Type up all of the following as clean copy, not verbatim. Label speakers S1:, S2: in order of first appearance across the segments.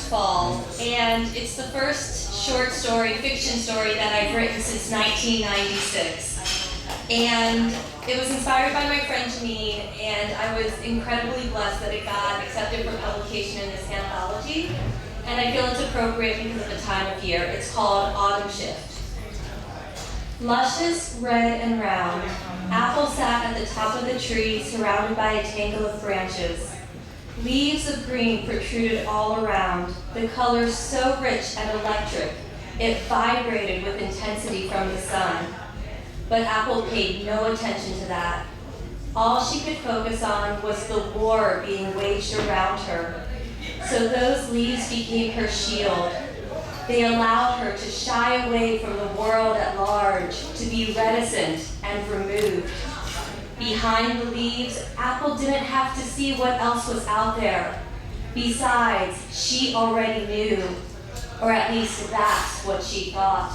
S1: fall, and it's the first short story, fiction story that I've written since 1996. And it was inspired by my friend Janine, and I was incredibly blessed that it got accepted for publication in this anthology. And I feel it's appropriate because of the time of year. It's called Autumn Shift. Luscious, red, and round, Apple sat at the top of the tree surrounded by a tangle of branches. Leaves of green protruded all around, the colors so rich and electric, it vibrated with intensity from the sun. But Apple paid no attention to that. All she could focus on was the war being waged around her. So those leaves became her shield. They allowed her to shy away from the world at large, to be reticent and removed. Behind the leaves, Apple didn't have to see what else was out there. Besides, she already knew, or at least that's what she thought.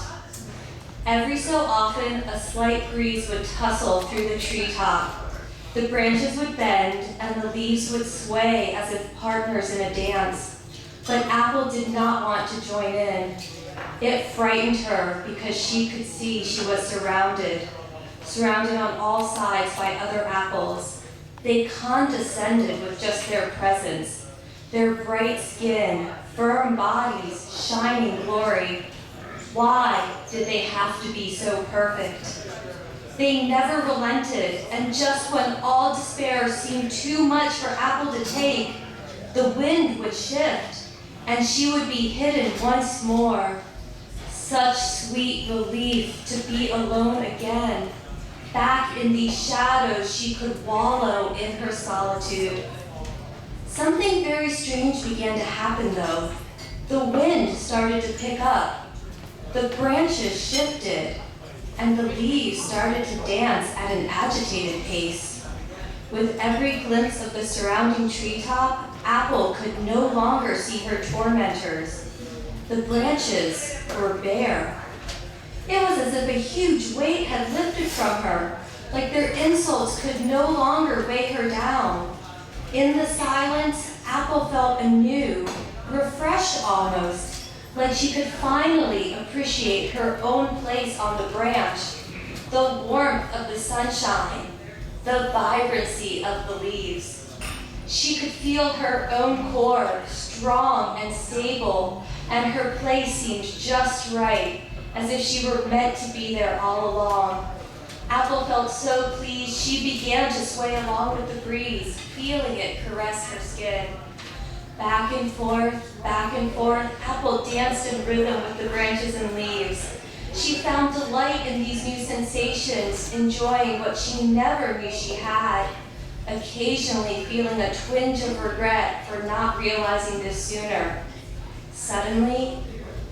S1: Every so often, a slight breeze would tussle through the treetop. The branches would bend and the leaves would sway as if partners in a dance. But Apple did not want to join in. It frightened her because she could see she was surrounded on all sides by other apples. They condescended with just their presence, their bright skin, firm bodies, shining glory. Why did they have to be so perfect? They never relented, and just when all despair seemed too much for Apple to take, the wind would shift, and she would be hidden once more. Such sweet relief to be alone again. Back in these shadows, she could wallow in her solitude. Something very strange began to happen, though. The wind started to pick up. The branches shifted, and the leaves started to dance at an agitated pace. With every glimpse of the surrounding treetop, Apple could no longer see her tormentors. The branches were bare. It was as if a huge weight had lifted from her, like their insults could no longer weigh her down. In the silence, Apple felt anew, refreshed almost, like she could finally appreciate her own place on the branch, the warmth of the sunshine, the vibrancy of the leaves. She could feel her own core, strong and stable, and her place seemed just right, as if she were meant to be there all along. Apple felt so pleased, she began to sway along with the breeze, feeling it caress her skin. Back and forth, Apple danced in rhythm with the branches and leaves. She found delight in these new sensations, enjoying what she never knew she had, occasionally feeling a twinge of regret for not realizing this sooner. Suddenly,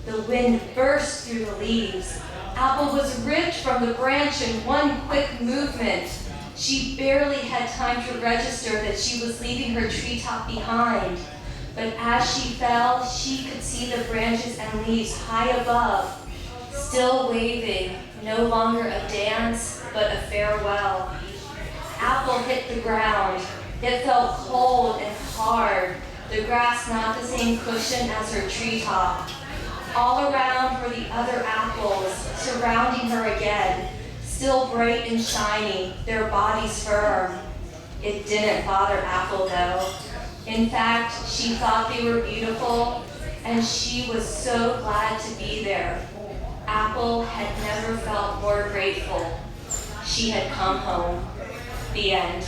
S1: the wind burst through the leaves. Apple was ripped from the branch in one quick movement. She barely had time to register that she was leaving her treetop behind. But as she fell, she could see the branches and leaves high above, still waving, no longer a dance, but a farewell. Apple hit the ground. It felt cold and hard, the grass not the same cushion as her treetop. All around were the other apples, surrounding her again, still bright and shiny, their bodies firm. It didn't bother Apple, though. In fact, she thought they were beautiful, and she was so glad to be there. Apple had never felt more grateful. She had come home. The end.